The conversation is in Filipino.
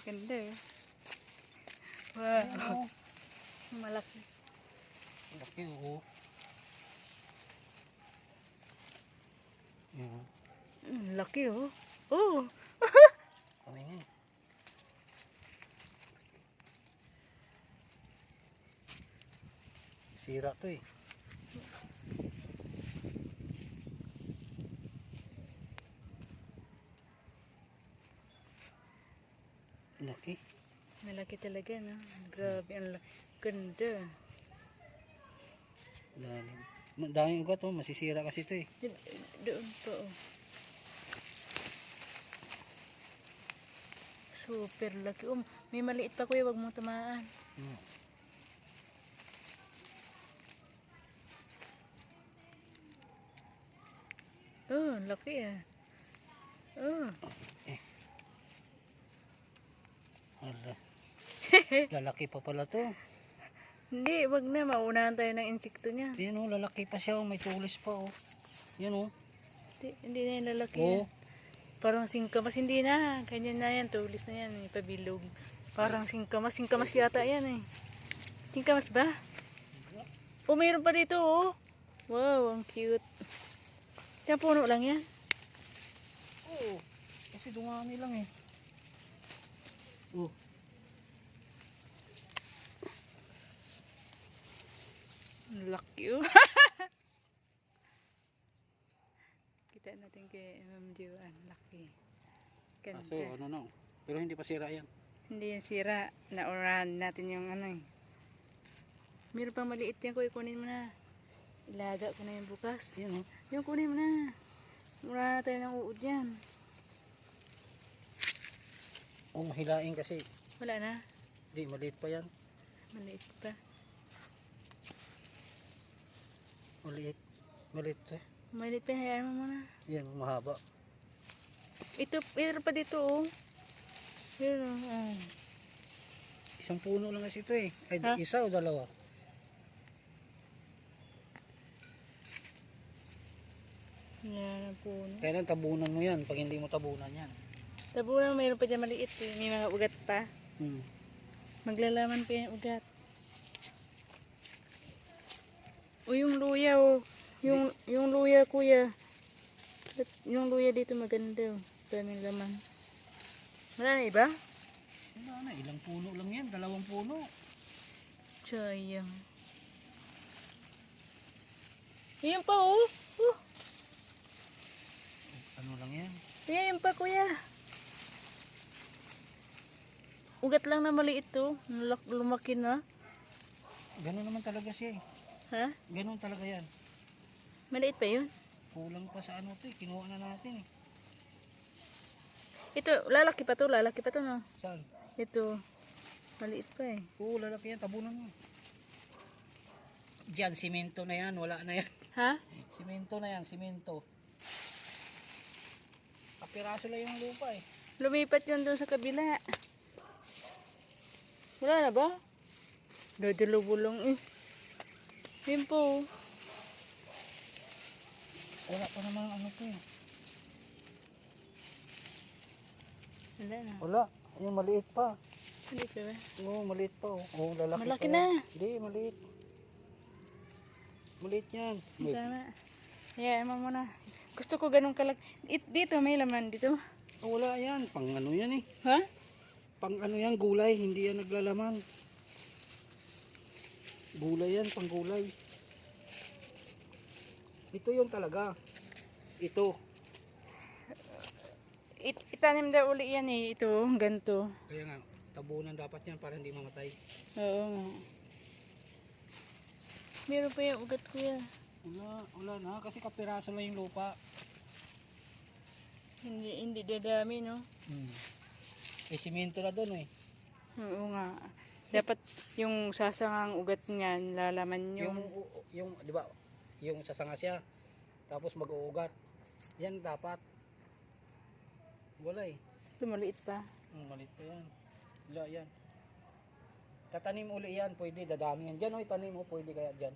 Ganda eh. Wow. Malaki. Laki oo. Yan. Laki oh. Oh. Kami nga. Sira to eh. Laki. Malaki talaga no. Grabe ang ganda. Lalim. Daming ugat oh, masisira kasi ito eh. Doon pa oh. Super laki. Oh, may maliit pa kuya, wag mong tamaan. Oh, laki ah. Oh. Hala. Lalaki pa pala to. Hindi, wag na. Maunahan tayo ng insekto niya. Yan oh, lalaki pa siya oh, may tulis pa oh. Yan oh. Hindi na yung lalaki. Oh. Parang singkamas. Hindi na. Ganyan na yan. Tulis na yan. Pabilog. Parang singkamas. Singkamas yata yan eh. Singkamas ba? Oh, mayroon pa dito oh. Wow, ang cute. Siyang puno lang yan. Oo. Kasi dumami lang eh. Oh. Laki oh. Kita natin kay Ma'am Joanne. Laki. Ganda. So ano no. Pero hindi pa sira yan. Hindi yan sira. Naurahan natin yung ano eh. Meron pang maliit yan ko. Ikunin mo na. Ilaga ko na yung bukas. Yan oh. Yung kunin mo na. Mura na tayo ng uod yan. Oh, mahilain kasi. Wala na. Hindi, maliit pa yan. Maliit pa. Maliit. Maliit eh. Maliit pa. Hayaan mo muna. Yan, mahaba. Ito pa dito oh. Pero, oh. Isang puno lang kasi ito eh. Ay, Ha? isa o dalawa? Yan ang puno. Kailan tabunan mo yan pag hindi mo tabunan yan. Tabunan, mayroon pa dyan maliit eh. May mga ugat pa. Maglalaman pa yung ugat. O yung luya oh. Yung luya kuya. Yung luya dito maganda oh. Daming laman. Wala na iba? Wala na, ilang puno lang yan. 2 puno. Sayang. Yan pa oh. Ano lang yan? Yan pa kuya. Ugat lang na maliit to. Lumaki na. Ganun naman talaga siya eh. Ha? Ganun talaga yan. Maliit pa yun? Kulang pa sa ano to eh. Kinuha na natin eh. Ito, lalaki pa to no? Saan? Ito, maliit pa eh. Oo, lalaki yan. Tabunan mo. Diyan, simento na yan. Wala na yan. Ha? Simento na yan, simento. Kapiraso lang yung lupa eh. Lumipat yun doon sa kabila. Wala na ba? Dadalubulong eh. Yun po. Wala pa naman ano to eh. Wala na. Wala. Yung maliit pa. Hindi pa ba? Oo, maliit pa oh. Oo, lalaki Malaki pa na. yan. Hindi, maliit. Maliit yan. Tama. Hayaan mo muna. Gusto ko ganun kalag. Dito may laman dito. Oh, wala yan. Pang ano yan eh. Ha? Pang ano yan, gulay. Hindi yan naglalaman. Gulay yan, pang gulay. Ito yun talaga. Ito. Itanim daw uli yan eh. Ito, ganito. Kaya nga, tabunan dapat yan para hindi mamatay. Oo nga. Meron pa yung ugat kuya. Wala na. Kasi kapiraso lang yung lupa. Hindi dadami no? Eh, simento na doon eh. Oo nga. Dapat yung sasangang ugat niyan, lalaman Yung di ba, yung sasanga siya, tapos mag-uugat. Yan dapat. Wala eh. Ito maliit pa. Maliit pa yan. Wala yan. Tatanim uli yan, pwede, dadami yan. Dyan o, itanim mo, pwede kaya dyan.